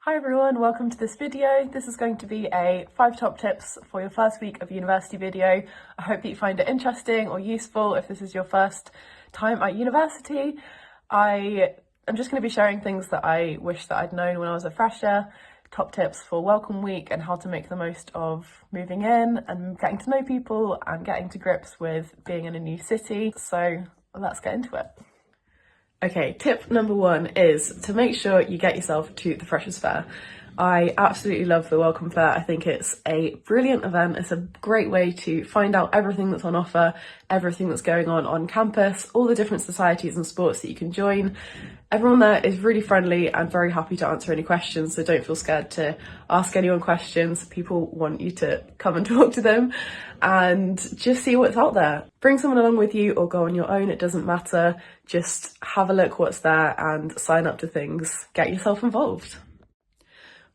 Hi everyone, welcome to this video. This is going to be a 5 top tips for your first week of university video. I hope that you find it interesting or useful if this is your first time at university. I'm just going to be sharing things that I wish that I'd known when I was a fresher, top tips for welcome week and how to make the most of moving in and getting to know people and getting to grips with being in a new city. So let's get into it. Okay, tip number 1 is to make sure you get yourself to the Freshers' Fair. I absolutely love the Welcome Fair. I think it's a brilliant event. It's a great way to find out everything that's on offer, everything that's going on campus, all the different societies and sports that you can join. Everyone there is really friendly and very happy to answer any questions, so don't feel scared to ask anyone questions. People want you to come and talk to them and just see what's out there. Bring someone along with you or go on your own, it doesn't matter. Just have a look what's there and sign up to things. Get yourself involved.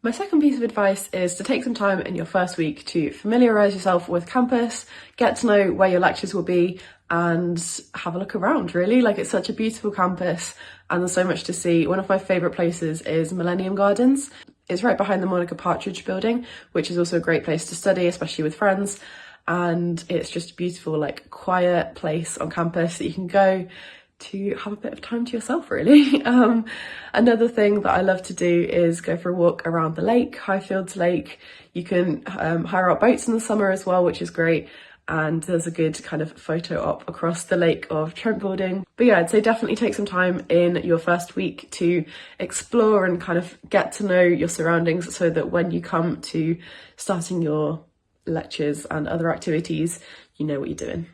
My second piece of advice is to take some time in your first week to familiarise yourself with campus, get to know where your lectures will be and have a look around really. Like, it's such a beautiful campus and there's so much to see. One of my favourite places is Millennium Gardens. It's right behind the Monica Partridge building, which is also a great place to study, especially with friends. And it's just a beautiful, like, quiet place on campus that you can go to have a bit of time to yourself really. Another thing that I love to do is go for a walk around the lake, Highfields Lake. You can hire out boats in the summer as well, which is great. And there's a good kind of photo op across the lake of Trent Building. But yeah, I'd say definitely take some time in your first week to explore and kind of get to know your surroundings so that when you come to starting your lectures and other activities, you know what you're doing.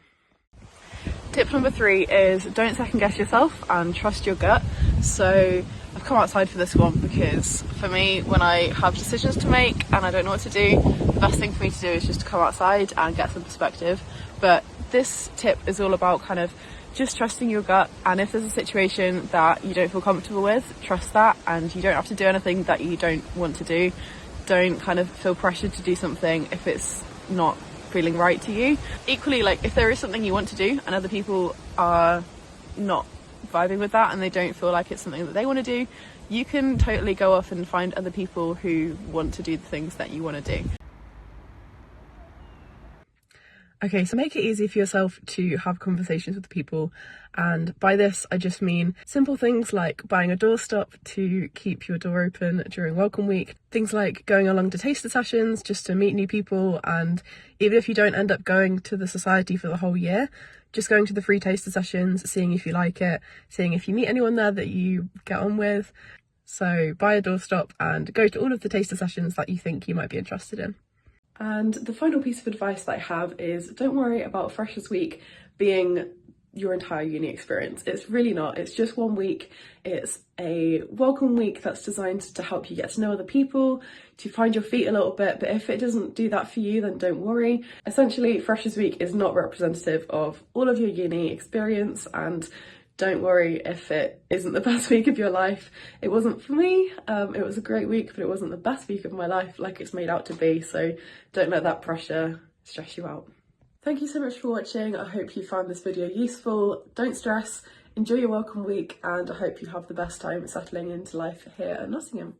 Tip number 3 is don't second guess yourself and trust your gut. So I've come outside for this one because for me, when I have decisions to make and I don't know what to do, the best thing for me to do is just to come outside and get some perspective. But this tip is all about kind of just trusting your gut, and if there's a situation that you don't feel comfortable with, trust that, and you don't have to do anything that you don't want to do. Don't kind of feel pressured to do something if it's not feeling right to you. Equally, like, if there is something you want to do and other people are not vibing with that and they don't feel like it's something that they want to do, you can totally go off and find other people who want to do the things that you want to do. Okay, so make it easy for yourself to have conversations with people, and by this I just mean simple things like buying a doorstop to keep your door open during welcome week, things like going along to taster sessions just to meet new people, and even if you don't end up going to the society for the whole year, just going to the free taster sessions, seeing if you like it, seeing if you meet anyone there that you get on with. So buy a doorstop and go to all of the taster sessions that you think you might be interested in. And the final piece of advice that I have is don't worry about Freshers' Week being your entire uni experience. It's really not. It's just 1 week. It's a welcome week that's designed to help you get to know other people, to find your feet a little bit, but if it doesn't do that for you, then don't worry. Essentially, Freshers' Week is not representative of all of your uni experience, and don't worry if it isn't the best week of your life. It wasn't for me. It was a great week, but it wasn't the best week of my life like it's made out to be. So don't let that pressure stress you out. Thank you so much for watching. I hope you found this video useful. Don't stress, enjoy your welcome week, and I hope you have the best time settling into life here at Nottingham.